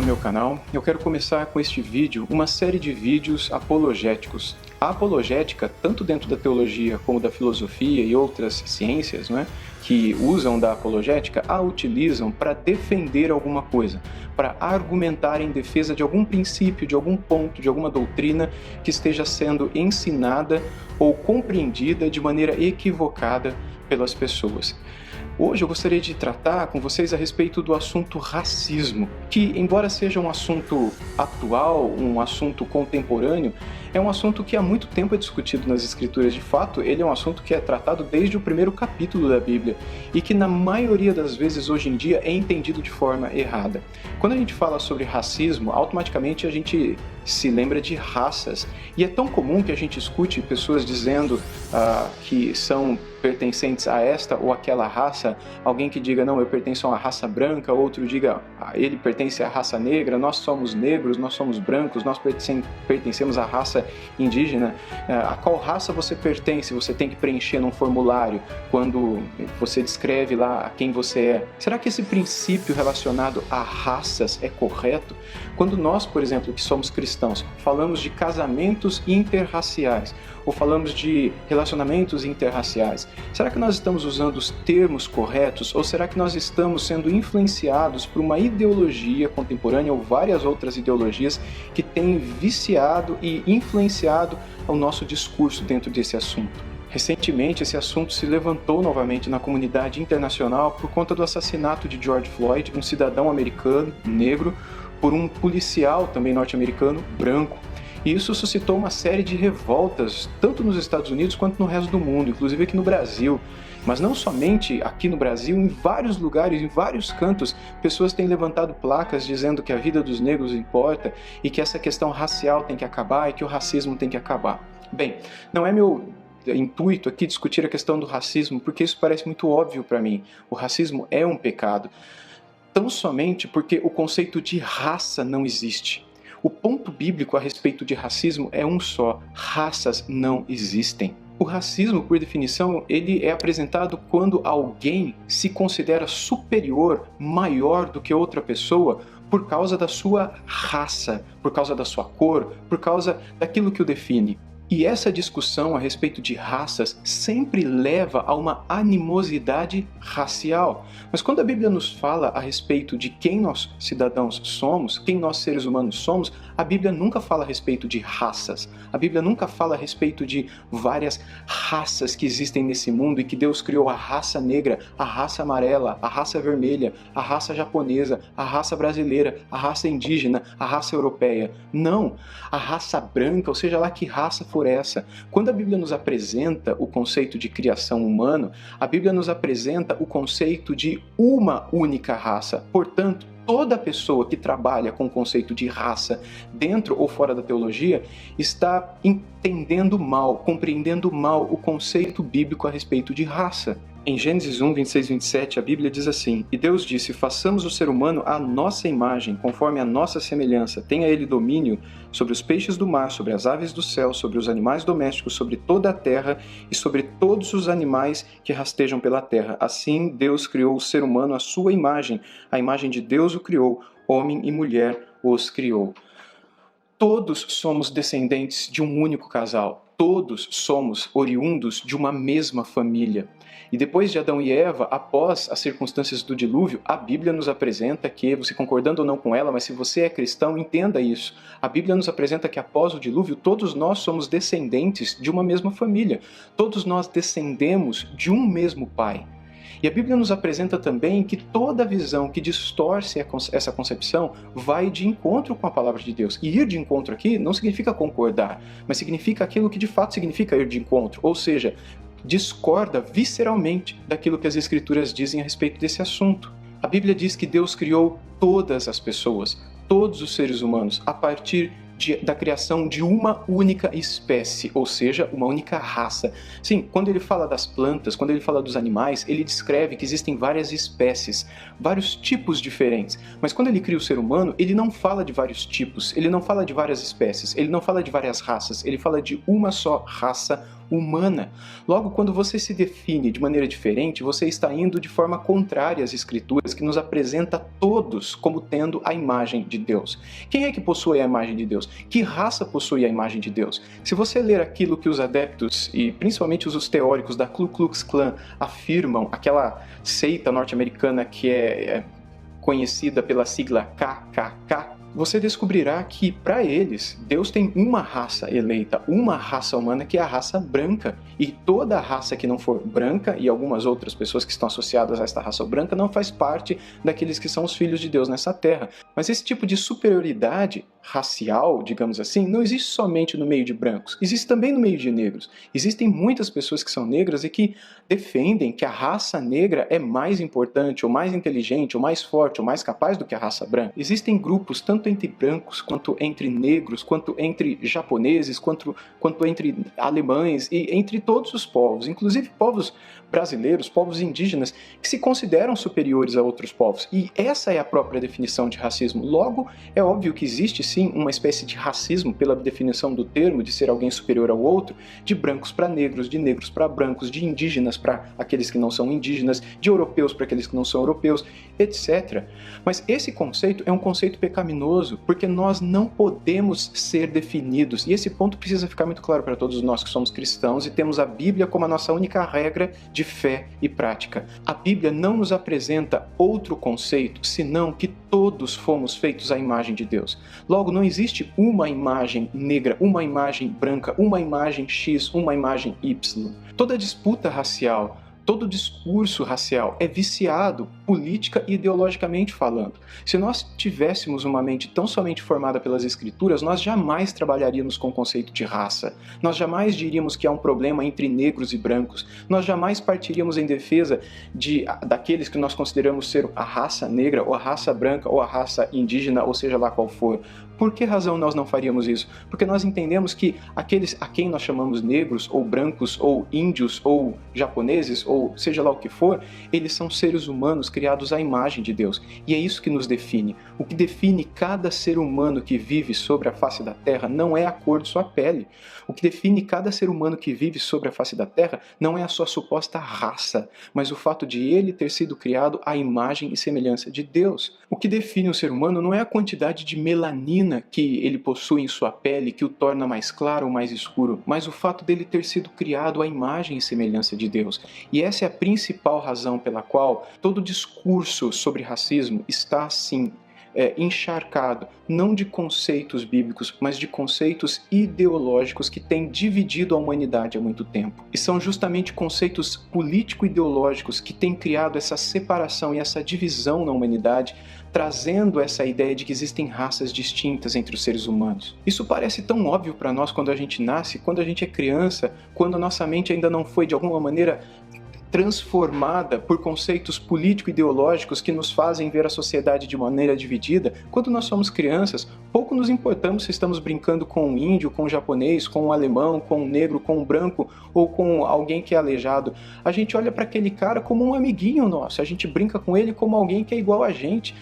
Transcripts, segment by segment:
no meu canal. Eu quero começar com este vídeo uma série de vídeos apologéticos. A apologética, tanto dentro da teologia como da filosofia e outras ciências, que usam da apologética, a utilizam para defender alguma coisa, para argumentar em defesa de algum princípio, de algum ponto, de alguma doutrina que esteja sendo ensinada ou compreendida de maneira equivocada pelas pessoas. Hoje eu gostaria de tratar com vocês a respeito do assunto racismo, que, embora seja um assunto atual, um assunto contemporâneo, é um assunto que há muito tempo é discutido nas Escrituras. De fato, ele é um assunto que é tratado desde o primeiro capítulo da Bíblia e que, na maioria das vezes, hoje em dia, é entendido de forma errada. Quando a gente fala sobre racismo, automaticamente a gente se lembra de raças. E é tão comum que a gente escute pessoas dizendo que são pertencentes a esta ou aquela raça, alguém que diga, não, eu pertenço a uma raça branca, outro diga, ele pertence à raça negra, nós somos negros, nós somos brancos, nós pertencemos à raça indígena. A qual raça você pertence? Você tem que preencher num formulário quando você descreve lá quem você é. Será que esse princípio relacionado a raças é correto? Quando nós, por exemplo, que somos cristãos, falamos de casamentos interraciais ou falamos de relacionamentos interraciais, será que nós estamos usando os termos corretos ou será que nós estamos sendo influenciados por uma ideologia contemporânea ou várias outras ideologias que têm viciado e influenciado o nosso discurso dentro desse assunto? Recentemente, esse assunto se levantou novamente na comunidade internacional por conta do assassinato de George Floyd, um cidadão americano negro, por um policial também norte-americano branco. E isso suscitou uma série de revoltas, tanto nos Estados Unidos quanto no resto do mundo, inclusive aqui no Brasil. Mas não somente aqui no Brasil, em vários lugares, em vários cantos, pessoas têm levantado placas dizendo que a vida dos negros importa e que essa questão racial tem que acabar e que o racismo tem que acabar. Bem, não é meu intuito aqui discutir a questão do racismo, porque isso parece muito óbvio para mim. O racismo é um pecado, tão somente porque o conceito de raça não existe. O ponto bíblico a respeito de racismo é um só: raças não existem. O racismo, por definição, ele é apresentado quando alguém se considera superior, maior do que outra pessoa por causa da sua raça, por causa da sua cor, por causa daquilo que o define. E essa discussão a respeito de raças sempre leva a uma animosidade racial. Mas quando a Bíblia nos fala a respeito de quem nós cidadãos somos, quem nós seres humanos somos, a Bíblia nunca fala a respeito de raças. A Bíblia nunca fala a respeito de várias raças que existem nesse mundo e que Deus criou a raça negra, a raça amarela, a raça vermelha, a raça japonesa, a raça brasileira, a raça indígena, a raça europeia. Não, a raça branca, ou seja lá que raça for essa. Quando a Bíblia nos apresenta o conceito de criação humana, a Bíblia nos apresenta o conceito de uma única raça. Portanto, toda pessoa que trabalha com o conceito de raça dentro ou fora da teologia está entendendo mal, compreendendo mal o conceito bíblico a respeito de raça. Em Gênesis 1, 26 e 27, a Bíblia diz assim: E Deus disse, façamos o ser humano à nossa imagem, conforme a nossa semelhança. Tenha ele domínio sobre os peixes do mar, sobre as aves do céu, sobre os animais domésticos, sobre toda a terra e sobre todos os animais que rastejam pela terra. Assim Deus criou o ser humano à sua imagem. A imagem de Deus o criou, homem e mulher os criou. Todos somos descendentes de um único casal. Todos somos oriundos de uma mesma família. E depois de Adão e Eva, após as circunstâncias do dilúvio, a Bíblia nos apresenta que, você concordando ou não com ela, mas se você é cristão, entenda isso. A Bíblia nos apresenta que após o dilúvio, todos nós somos descendentes de uma mesma família. Todos nós descendemos de um mesmo pai. E a Bíblia nos apresenta também que toda visão que distorce essa concepção vai de encontro com a palavra de Deus. E ir de encontro aqui não significa concordar, mas significa aquilo que de fato significa ir de encontro, ou seja, discorda visceralmente daquilo que as Escrituras dizem a respeito desse assunto. A Bíblia diz que Deus criou todas as pessoas, todos os seres humanos, a partir da criação de uma única espécie, ou seja, uma única raça. Sim, quando ele fala das plantas, quando ele fala dos animais, ele descreve que existem várias espécies, vários tipos diferentes. Mas quando ele cria o ser humano, ele não fala de vários tipos, ele não fala de várias espécies, ele não fala de várias raças, ele fala de uma só raça humana. Logo, quando você se define de maneira diferente, você está indo de forma contrária às Escrituras, que nos apresenta todos como tendo a imagem de Deus. Quem é que possui a imagem de Deus? Que raça possui a imagem de Deus? Se você ler aquilo que os adeptos, e principalmente os teóricos da Ku Klux Klan afirmam, aquela seita norte-americana que é conhecida pela sigla KKK, você descobrirá que, para eles, Deus tem uma raça eleita, uma raça humana, que é a raça branca. E toda raça que não for branca, e algumas outras pessoas que estão associadas a esta raça branca, não faz parte daqueles que são os filhos de Deus nessa terra. Mas esse tipo de superioridade racial, digamos assim, não existe somente no meio de brancos, existe também no meio de negros. Existem muitas pessoas que são negras e que defendem que a raça negra é mais importante, ou mais inteligente, ou mais forte, ou mais capaz do que a raça branca. Existem grupos, tanto entre brancos, quanto entre negros, quanto entre japoneses, quanto entre alemães, e entre todos os povos, inclusive povos brasileiros, povos indígenas, que se consideram superiores a outros povos. E essa é a própria definição de racismo. Logo, é óbvio que existe sim uma espécie de racismo, pela definição do termo, de ser alguém superior ao outro, de brancos para negros, de negros para brancos, de indígenas para aqueles que não são indígenas, de europeus para aqueles que não são europeus, etc. Mas esse conceito é um conceito pecaminoso, porque nós não podemos ser definidos. E esse ponto precisa ficar muito claro para todos nós que somos cristãos e temos a Bíblia como a nossa única regra de fé e prática. A Bíblia não nos apresenta outro conceito, senão que todos fomos feitos à imagem de Deus. Logo, não existe uma imagem negra, uma imagem branca, uma imagem X, uma imagem Y. Toda disputa racial, todo discurso racial é viciado, política e ideologicamente falando. Se nós tivéssemos uma mente tão somente formada pelas Escrituras, nós jamais trabalharíamos com o conceito de raça. Nós jamais diríamos que há um problema entre negros e brancos. Nós jamais partiríamos em defesa daqueles que nós consideramos ser a raça negra, ou a raça branca, ou a raça indígena, ou seja lá qual for. Por que razão nós não faríamos isso? Porque nós entendemos que aqueles a quem nós chamamos negros, ou brancos, ou índios, ou japoneses, ou seja lá o que for, eles são seres humanos criados à imagem de Deus. E é isso que nos define. O que define cada ser humano que vive sobre a face da Terra não é a cor de sua pele. O que define cada ser humano que vive sobre a face da Terra não é a sua suposta raça, mas o fato de ele ter sido criado à imagem e semelhança de Deus. O que define o ser humano não é a quantidade de melanina que ele possui em sua pele, que o torna mais claro ou mais escuro, mas o fato dele ter sido criado à imagem e semelhança de Deus. E essa é a principal razão pela qual todo discurso sobre racismo está, assim, encharcado, não de conceitos bíblicos, mas de conceitos ideológicos que têm dividido a humanidade há muito tempo. E são justamente conceitos político-ideológicos que têm criado essa separação e essa divisão na humanidade, trazendo essa ideia de que existem raças distintas entre os seres humanos. Isso parece tão óbvio para nós quando a gente nasce, quando a gente é criança, quando a nossa mente ainda não foi de alguma maneira transformada por conceitos político-ideológicos que nos fazem ver a sociedade de maneira dividida. Quando nós somos crianças, pouco nos importamos se estamos brincando com um índio, com um japonês, com um alemão, com um negro, com um branco ou com alguém que é aleijado. A gente olha para aquele cara como um amiguinho nosso, a gente brinca com ele como alguém que é igual a gente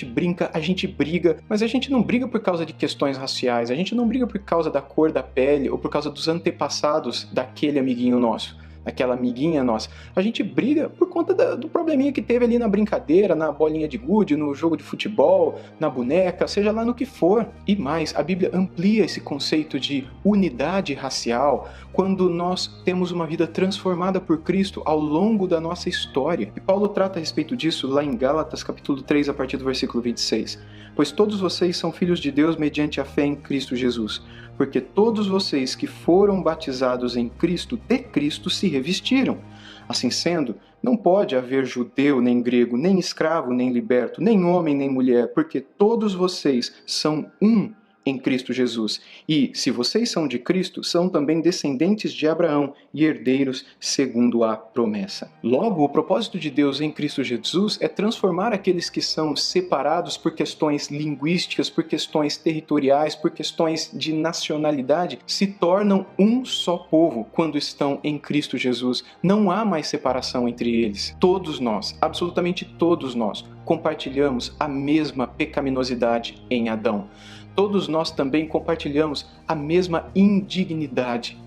brinca, a gente briga, mas a gente não briga por causa de questões raciais, a gente não briga por causa da cor da pele ou por causa dos antepassados daquele amiguinho nosso, aquela amiguinha nossa. A gente briga por conta do probleminha que teve ali na brincadeira, na bolinha de gude, no jogo de futebol, na boneca, seja lá no que for. E mais, a Bíblia amplia esse conceito de unidade racial quando nós temos uma vida transformada por Cristo ao longo da nossa história. E Paulo trata a respeito disso lá em Gálatas capítulo 3, a partir do versículo 26. Pois todos vocês são filhos de Deus mediante a fé em Cristo Jesus. Porque todos vocês que foram batizados em Cristo, de Cristo se revestiram. Assim sendo, não pode haver judeu nem grego, nem escravo nem liberto, nem homem nem mulher, porque todos vocês são um em Cristo Jesus. E, se vocês são de Cristo, são também descendentes de Abraão e herdeiros segundo a promessa. Logo, o propósito de Deus em Cristo Jesus é transformar aqueles que são separados por questões linguísticas, por questões territoriais, por questões de nacionalidade, se tornam um só povo quando estão em Cristo Jesus. Não há mais separação entre eles. Todos nós, absolutamente todos nós, compartilhamos a mesma pecaminosidade em Adão. Todos nós também compartilhamos a mesma indignidade.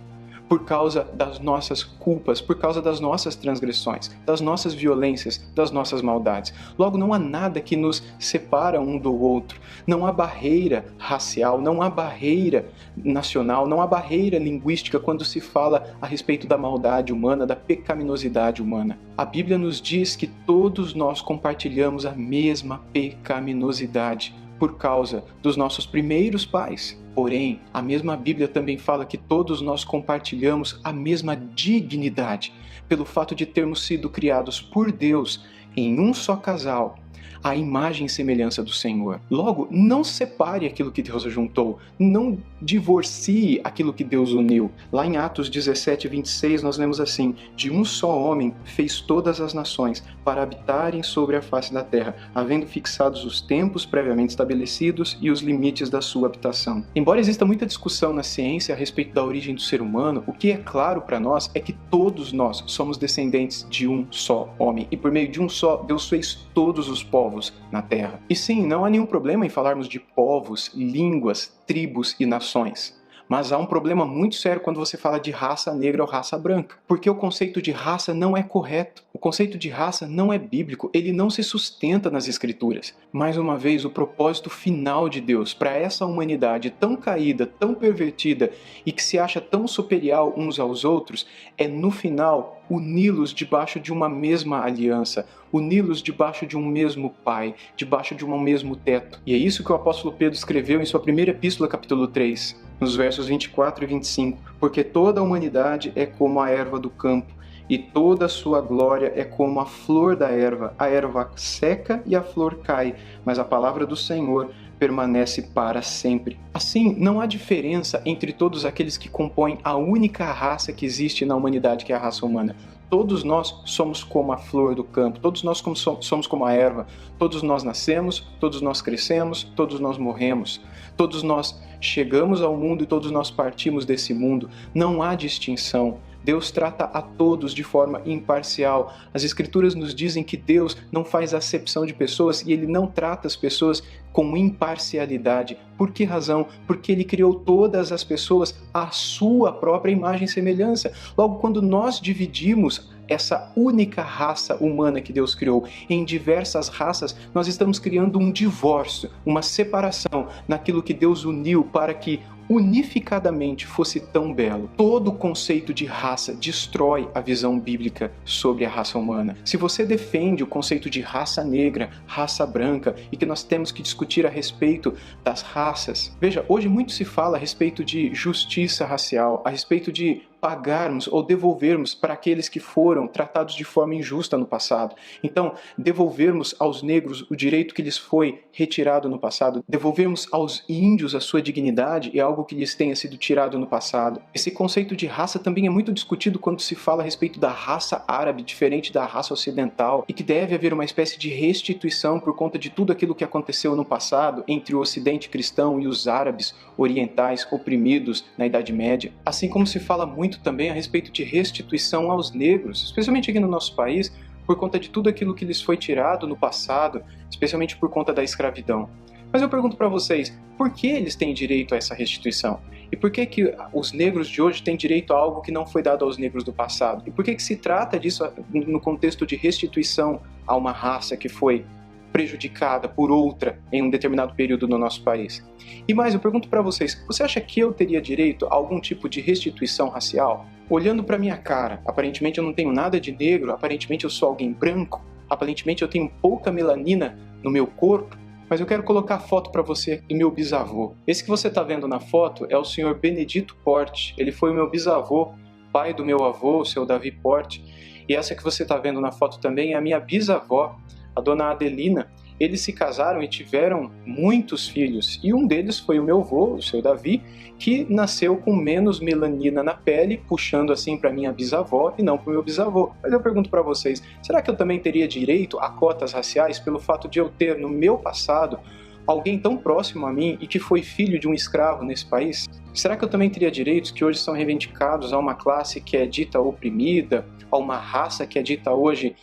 por causa das nossas culpas, por causa das nossas transgressões, das nossas violências, das nossas maldades. Logo, não há nada que nos separa um do outro. Não há barreira racial, não há barreira nacional, não há barreira linguística quando se fala a respeito da maldade humana, da pecaminosidade humana. A Bíblia nos diz que todos nós compartilhamos a mesma pecaminosidade por causa dos nossos primeiros pais. Porém, a mesma Bíblia também fala que todos nós compartilhamos a mesma dignidade, pelo fato de termos sido criados por Deus em um só casal, à imagem e semelhança do Senhor. Logo, não separe aquilo que Deus ajuntou, não divorcie aquilo que Deus uniu. Lá em Atos 17, 26, nós lemos assim: de um só homem fez todas as nações para habitarem sobre a face da terra, havendo fixados os tempos previamente estabelecidos e os limites da sua habitação. Embora exista muita discussão na ciência a respeito da origem do ser humano, o que é claro para nós é que todos nós somos descendentes de um só homem, e por meio de um só, Deus fez todos os povos na terra. E sim, não há nenhum problema em falarmos de povos, línguas, tribos e nações. Mas há um problema muito sério quando você fala de raça negra ou raça branca, porque o conceito de raça não é correto. O conceito de raça não é bíblico, ele não se sustenta nas Escrituras. Mais uma vez, o propósito final de Deus para essa humanidade tão caída, tão pervertida e que se acha tão superior uns aos outros é, no final, uni-los debaixo de uma mesma aliança, uni-los debaixo de um mesmo Pai, debaixo de um mesmo teto. E é isso que o apóstolo Pedro escreveu em sua primeira epístola, capítulo 3, nos versos 24 e 25. Porque toda a humanidade é como a erva do campo, e toda a sua glória é como a flor da erva. A erva seca e a flor cai, mas a palavra do Senhor permanece para sempre. Assim, não há diferença entre todos aqueles que compõem a única raça que existe na humanidade, que é a raça humana. Todos nós somos como a flor do campo, todos nós somos como a erva, todos nós nascemos, todos nós crescemos, todos nós morremos, todos nós chegamos ao mundo e todos nós partimos desse mundo. Não há distinção. Deus trata a todos de forma imparcial. As Escrituras nos dizem que Deus não faz acepção de pessoas e Ele não trata as pessoas com imparcialidade. Por que razão? Porque Ele criou todas as pessoas à sua própria imagem e semelhança. Logo, quando nós dividimos essa única raça humana que Deus criou em diversas raças, nós estamos criando um divórcio, uma separação naquilo que Deus uniu para que unificadamente fosse tão belo. Todo o conceito de raça destrói a visão bíblica sobre a raça humana. Se você defende o conceito de raça negra, raça branca e que nós temos que discutir a respeito das raças, veja, hoje muito se fala a respeito de justiça racial, a respeito de pagarmos ou devolvermos para aqueles que foram tratados de forma injusta no passado. Então, devolvermos aos negros o direito que lhes foi retirado no passado, devolvermos aos índios a sua dignidade e algo que lhes tenha sido tirado no passado. Esse conceito de raça também é muito discutido quando se fala a respeito da raça árabe, diferente da raça ocidental, e que deve haver uma espécie de restituição por conta de tudo aquilo que aconteceu no passado entre o ocidente cristão e os árabes orientais oprimidos na Idade Média. Assim como se fala muito também a respeito de restituição aos negros, especialmente aqui no nosso país, por conta de tudo aquilo que lhes foi tirado no passado, especialmente por conta da escravidão. Mas eu pergunto para vocês, por que eles têm direito a essa restituição? E por que os negros de hoje têm direito a algo que não foi dado aos negros do passado? E por que se trata disso no contexto de restituição a uma raça que foi prejudicada por outra em um determinado período no nosso país? E mais, eu pergunto para vocês, você acha que eu teria direito a algum tipo de restituição racial? Olhando para minha cara, aparentemente eu não tenho nada de negro, aparentemente eu sou alguém branco, aparentemente eu tenho pouca melanina no meu corpo, mas eu quero colocar a foto para você do meu bisavô. Esse que você está vendo na foto é o senhor Benedito Porte, ele foi o meu bisavô, pai do meu avô, o seu Davi Porte, e essa que você está vendo na foto também é a minha bisavó, a dona Adelina. Eles se casaram e tiveram muitos filhos, e um deles foi o meu avô, o seu Davi, que nasceu com menos melanina na pele, puxando assim para minha bisavó e não para o meu bisavô. Mas eu pergunto para vocês, será que eu também teria direito a cotas raciais pelo fato de eu ter no meu passado alguém tão próximo a mim e que foi filho de um escravo nesse país? Será que eu também teria direitos que hoje são reivindicados a uma classe que é dita oprimida, a uma raça que é dita hoje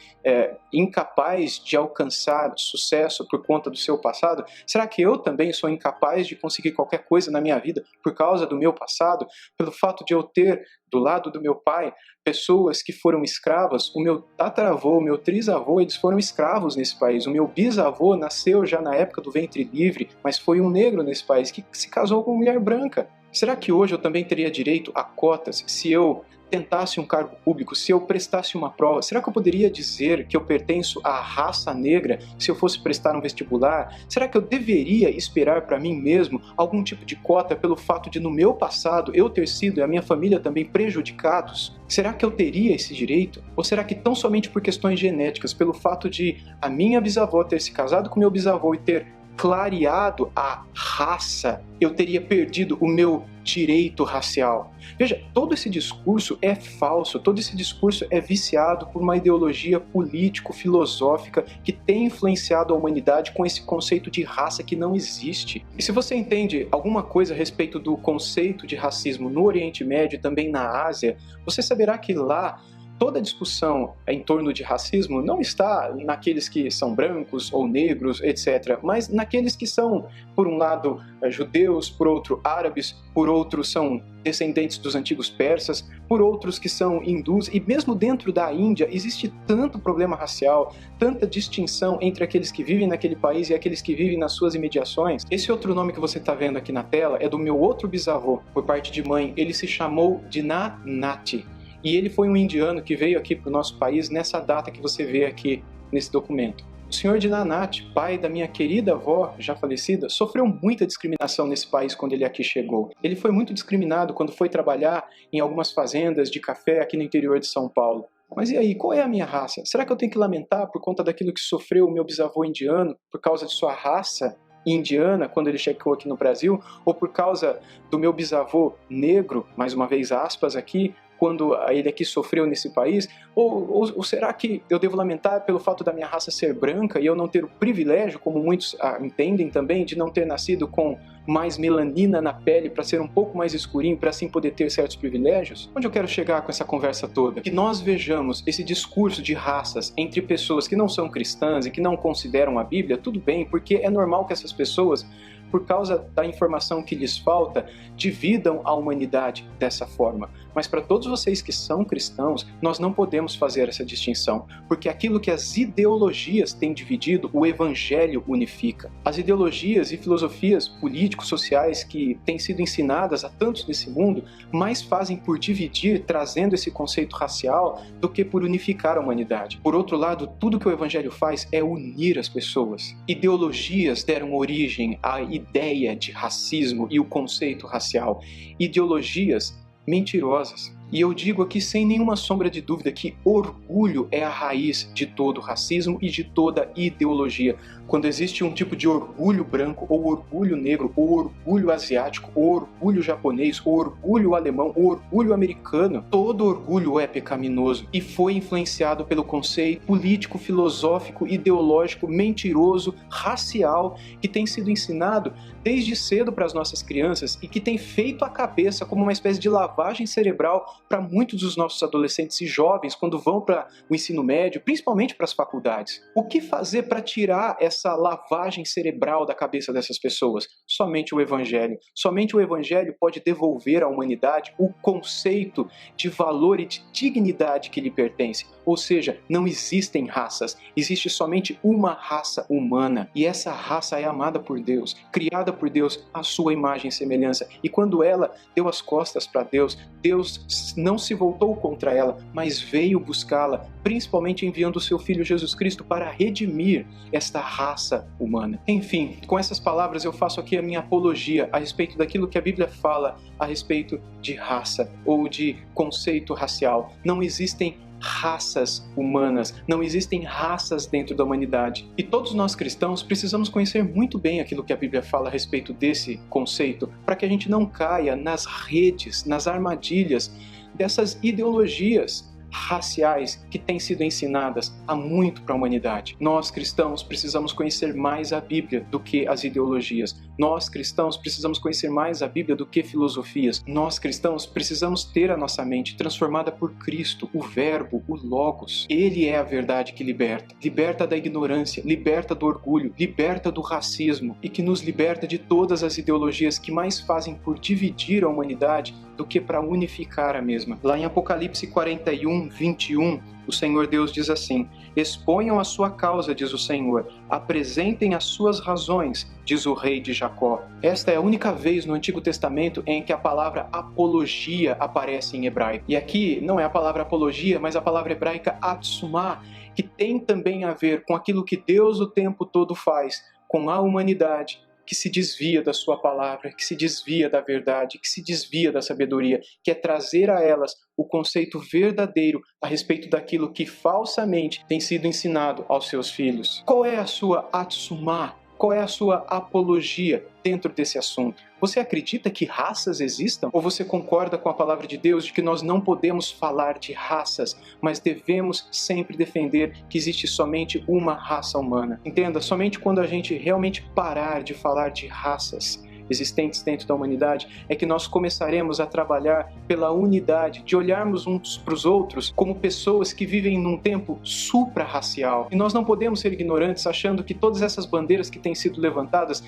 incapaz de alcançar sucesso por conta do seu passado? Será que eu também sou incapaz de conseguir qualquer coisa na minha vida por causa do meu passado? Pelo fato de eu ter do lado do meu pai pessoas que foram escravas, o meu tataravô, o meu trisavô, eles foram escravos nesse país. O meu bisavô nasceu já na época do ventre livre, mas foi um negro nesse país que se casou com uma mulher branca. Será que hoje eu também teria direito a cotas se eu tentasse um cargo público, se eu prestasse uma prova? Será que eu poderia dizer que eu pertenço à raça negra se eu fosse prestar um vestibular? Será que eu deveria esperar para mim mesmo algum tipo de cota pelo fato de no meu passado eu ter sido e a minha família também prejudicados? Será que eu teria esse direito? Ou será que tão somente por questões genéticas, pelo fato de a minha bisavó ter se casado com meu bisavô e ter clareado a raça, eu teria perdido o meu direito racial? Veja, todo esse discurso é falso, todo esse discurso é viciado por uma ideologia político-filosófica que tem influenciado a humanidade com esse conceito de raça que não existe. E se você entende alguma coisa a respeito do conceito de racismo no Oriente Médio e também na Ásia, você saberá que lá toda a discussão em torno de racismo não está naqueles que são brancos ou negros, etc., mas naqueles que são, por um lado, judeus, por outro, árabes, por outro, são descendentes dos antigos persas, por outros que são hindus, e mesmo dentro da Índia existe tanto problema racial, tanta distinção entre aqueles que vivem naquele país e aqueles que vivem nas suas imediações. Esse outro nome que você está vendo aqui na tela é do meu outro bisavô, por parte de mãe. Ele se chamou Dina Nati. E ele foi um indiano que veio aqui para o nosso país nessa data que você vê aqui nesse documento. O senhor Dina Nati, pai da minha querida avó, já falecida, sofreu muita discriminação nesse país quando ele aqui chegou. Ele foi muito discriminado quando foi trabalhar em algumas fazendas de café aqui no interior de São Paulo. Mas e aí, qual é a minha raça? Será que eu tenho que lamentar por conta daquilo que sofreu o meu bisavô indiano, por causa de sua raça indiana quando ele chegou aqui no Brasil? Ou por causa do meu bisavô negro, mais uma vez aspas aqui, quando ele aqui sofreu nesse país? Ou será que eu devo lamentar pelo fato da minha raça ser branca e eu não ter o privilégio, como muitos entendem também, de não ter nascido com mais melanina na pele para ser um pouco mais escurinho, para assim poder ter certos privilégios? Onde eu quero chegar com essa conversa toda? Que nós vejamos esse discurso de raças entre pessoas que não são cristãs e que não consideram a Bíblia, tudo bem, porque é normal que essas pessoas, por causa da informação que lhes falta, dividam a humanidade dessa forma. Mas para todos vocês que são cristãos, nós não podemos fazer essa distinção, porque aquilo que as ideologias têm dividido, o Evangelho unifica. As ideologias e filosofias políticos-sociais que têm sido ensinadas a tantos nesse mundo, mais fazem por dividir, trazendo esse conceito racial, do que por unificar a humanidade. Por outro lado, tudo que o Evangelho faz é unir as pessoas. Ideologias deram origem à ideia de racismo e o conceito racial. Ideologias mentirosas. E eu digo aqui sem nenhuma sombra de dúvida que orgulho é a raiz de todo racismo e de toda ideologia. Quando existe um tipo de orgulho branco, ou orgulho negro, ou orgulho asiático, ou orgulho japonês, ou orgulho alemão, ou orgulho americano, todo orgulho é pecaminoso e foi influenciado pelo conceito político, filosófico, ideológico, mentiroso, racial, que tem sido ensinado desde cedo para as nossas crianças e que tem feito a cabeça como uma espécie de lavagem cerebral para muitos dos nossos adolescentes e jovens quando vão para o ensino médio, principalmente para as faculdades. O que fazer para tirar essa lavagem cerebral da cabeça dessas pessoas? Somente o Evangelho. Somente o Evangelho pode devolver à humanidade o conceito de valor e de dignidade que lhe pertence. Ou seja, não existem raças, existe somente uma raça humana. E essa raça é amada por Deus, criada por Deus à sua imagem e semelhança. E quando ela deu as costas para Deus, Deus não se voltou contra ela, mas veio buscá-la, principalmente enviando o seu Filho Jesus Cristo para redimir esta raça humana. Enfim, com essas palavras eu faço aqui a minha apologia a respeito daquilo que a Bíblia fala a respeito de raça ou de conceito racial. Não existem raças humanas, não existem raças dentro da humanidade. E todos nós cristãos precisamos conhecer muito bem aquilo que a Bíblia fala a respeito desse conceito, para que a gente não caia nas redes, nas armadilhas dessas ideologias raciais que têm sido ensinadas há muito para a humanidade. Nós, cristãos, precisamos conhecer mais a Bíblia do que as ideologias. Nós, cristãos, precisamos conhecer mais a Bíblia do que filosofias. Nós, cristãos, precisamos ter a nossa mente transformada por Cristo, o Verbo, o Logos. Ele é a verdade que liberta. Liberta da ignorância, liberta do orgulho, liberta do racismo e que nos liberta de todas as ideologias que mais fazem por dividir a humanidade do que para unificar a mesma. Lá em Apocalipse 41, 21, o Senhor Deus diz assim: exponham a sua causa, diz o Senhor, apresentem as suas razões, diz o rei de Jacó. Esta é a única vez no Antigo Testamento em que a palavra apologia aparece em hebraico. E aqui não é a palavra apologia, mas a palavra hebraica atsumá, que tem também a ver com aquilo que Deus o tempo todo faz com a humanidade, que se desvia da sua palavra, que se desvia da verdade, que se desvia da sabedoria, que é trazer a elas o conceito verdadeiro a respeito daquilo que falsamente tem sido ensinado aos seus filhos. Qual é a sua atsumá? Qual é a sua apologia dentro desse assunto? Você acredita que raças existam? Ou você concorda com a palavra de Deus de que nós não podemos falar de raças, mas devemos sempre defender que existe somente uma raça humana? Entenda, somente quando a gente realmente parar de falar de raças existentes dentro da humanidade, é que nós começaremos a trabalhar pela unidade, de olharmos uns para os outros como pessoas que vivem num tempo supra-racial. E nós não podemos ser ignorantes achando que todas essas bandeiras que têm sido levantadas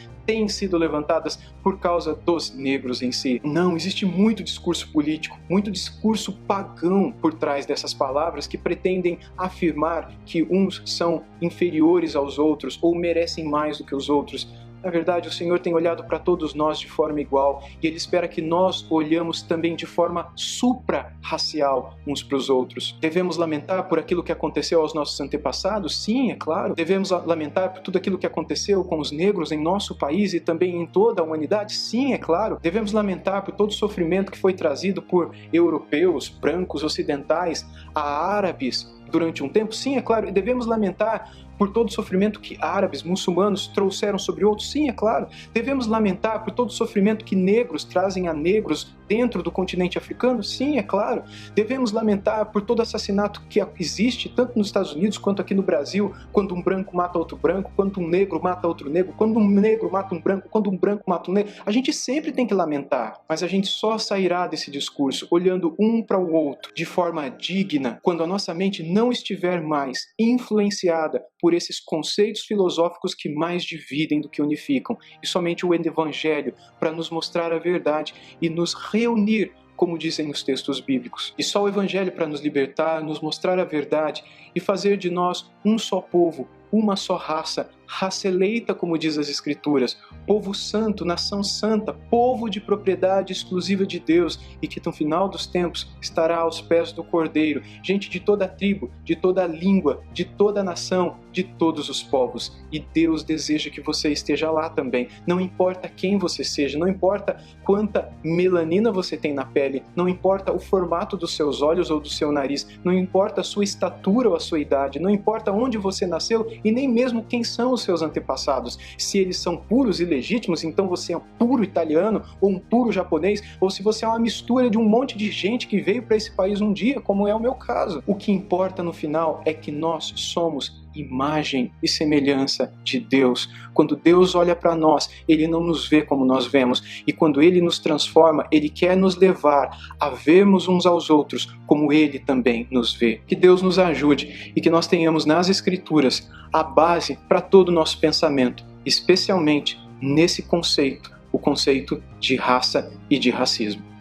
por causa dos negros em si. Não, existe muito discurso político, muito discurso pagão por trás dessas palavras que pretendem afirmar que uns são inferiores aos outros ou merecem mais do que os outros. Na verdade, o Senhor tem olhado para todos nós de forma igual e Ele espera que nós olhamos também de forma supra-racial uns para os outros. Devemos lamentar por aquilo que aconteceu aos nossos antepassados? Sim, é claro. Devemos lamentar por tudo aquilo que aconteceu com os negros em nosso país e também em toda a humanidade? Sim, é claro. Devemos lamentar por todo o sofrimento que foi trazido por europeus, brancos, ocidentais, a árabes durante um tempo? Sim, é claro. E devemos lamentar por todo o sofrimento que árabes, muçulmanos trouxeram sobre outros? Sim, é claro. Devemos lamentar por todo o sofrimento que negros trazem a negros dentro do continente africano? Sim, é claro. Devemos lamentar por todo assassinato que existe, tanto nos Estados Unidos quanto aqui no Brasil, quando um branco mata outro branco, quando um negro mata outro negro, quando um negro mata um branco, quando um branco mata um negro. A gente sempre tem que lamentar, mas a gente só sairá desse discurso olhando um para o outro de forma digna, quando a nossa mente não estiver mais influenciada por esses conceitos filosóficos que mais dividem do que unificam, e somente o Evangelho para nos mostrar a verdade e nos reunir, como dizem os textos bíblicos. E só o Evangelho para nos libertar, nos mostrar a verdade e fazer de nós um só povo, uma só raça, raça eleita, como diz as Escrituras, povo santo, nação santa, povo de propriedade exclusiva de Deus e que no final dos tempos estará aos pés do Cordeiro, gente de toda a tribo, de toda a língua, de toda a nação, de todos os povos. E Deus deseja que você esteja lá também. Não importa quem você seja, não importa quanta melanina você tem na pele, não importa o formato dos seus olhos ou do seu nariz, não importa a sua estatura ou a sua idade, não importa onde você nasceu e nem mesmo quem são os seus antepassados. Se eles são puros e legítimos, então você é um puro italiano ou um puro japonês, ou se você é uma mistura de um monte de gente que veio para esse país um dia, como é o meu caso. O que importa no final é que nós somos imagem e semelhança de Deus. Quando Deus olha para nós, Ele não nos vê como nós vemos, e quando Ele nos transforma, Ele quer nos levar a vermos uns aos outros como Ele também nos vê. Que Deus nos ajude e que nós tenhamos nas Escrituras a base para todo o nosso pensamento, especialmente nesse conceito, o conceito de raça e de racismo.